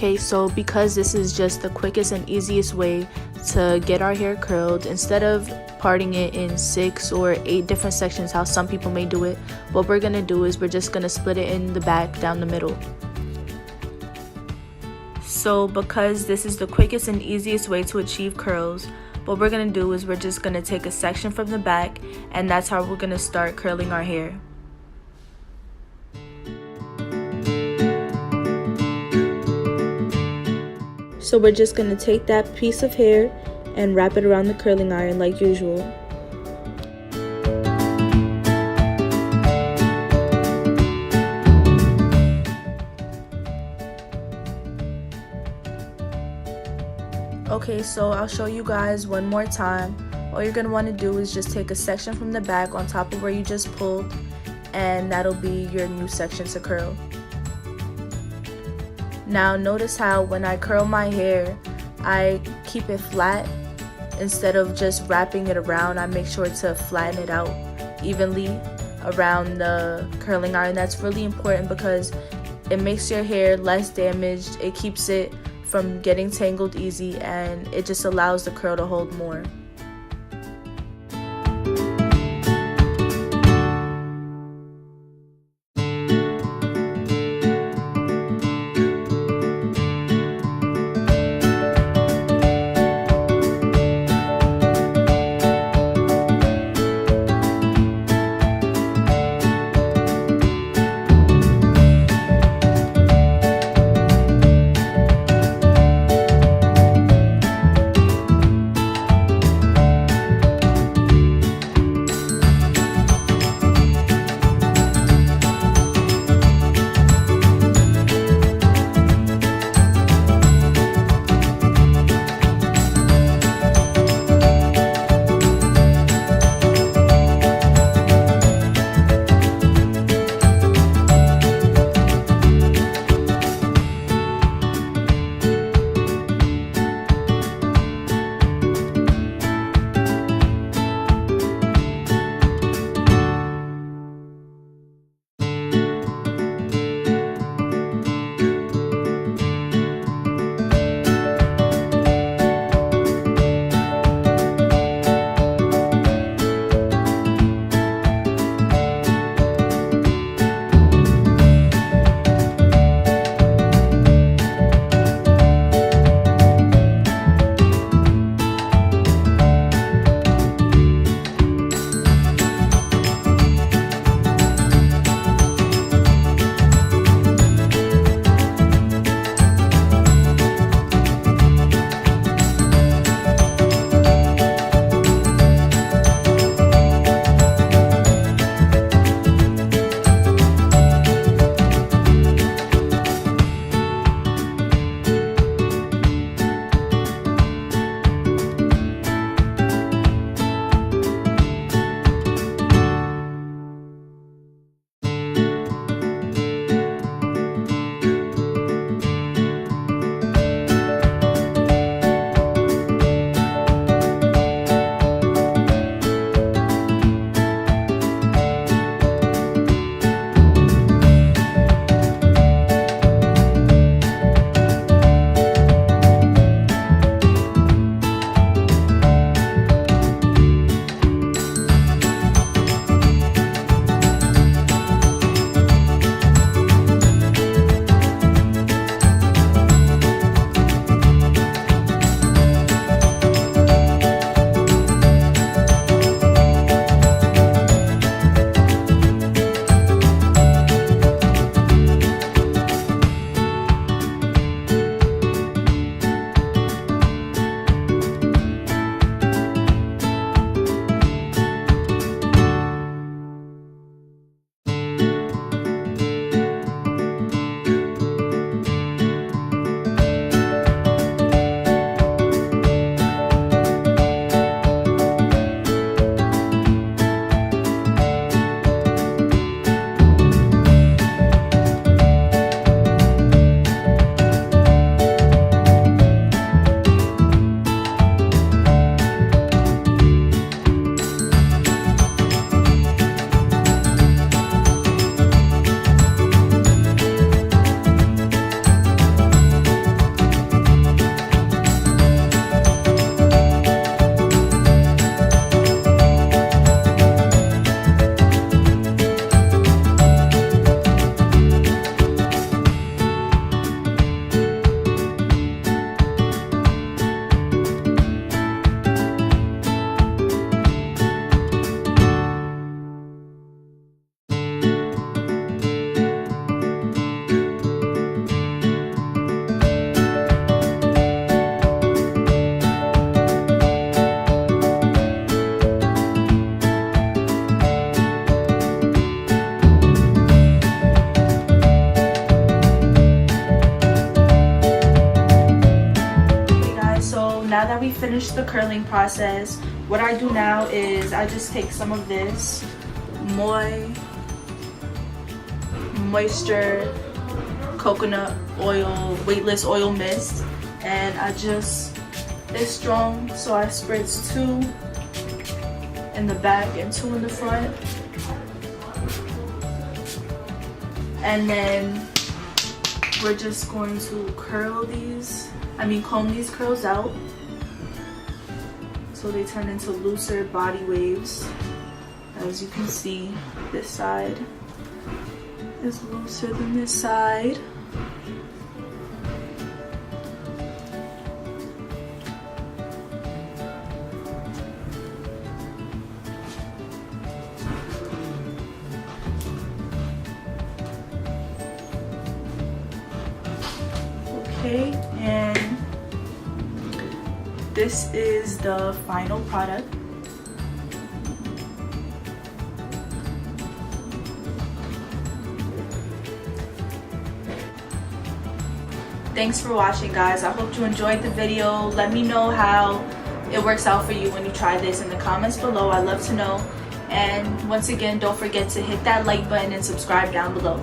Okay, so because this is just the quickest and easiest way to get our hair curled, instead of parting it in 6 or 8 different sections how some people may do it, what we're gonna do is we're just gonna split it in the back down the middle. So because this is the quickest and easiest way to achieve curls, what we're gonna do is we're just gonna take a section from the back, and that's how we're gonna start curling our hair. So we're just going to take that piece of hair and wrap it around the curling iron like usual. Okay, so I'll show you guys one more time. All you're going to want to do is just take a section from the back on top of where you just pulled, and that'll be your new section to curl. Now notice how when I curl my hair, I keep it flat. Instead of just wrapping it around, I make sure to flatten it out evenly around the curling iron. That's really important because it makes your hair less damaged, it keeps it from getting tangled easy, and it just allows the curl to hold more. we finished the curling process, what I do now is I just take some of this moisture coconut oil weightless oil mist, and it's strong, so I spritz 2 in the back and 2 in the front, and then we're just going to comb these curls out so they turn into looser body waves. As you can see, this side is looser than this side. Okay, and this is the final product. Thanks for watching, guys. I hope you enjoyed the video. Let me know how it works out for you when you try this in the comments below. I'd love to know. And once again, don't forget to hit that like button and subscribe down below.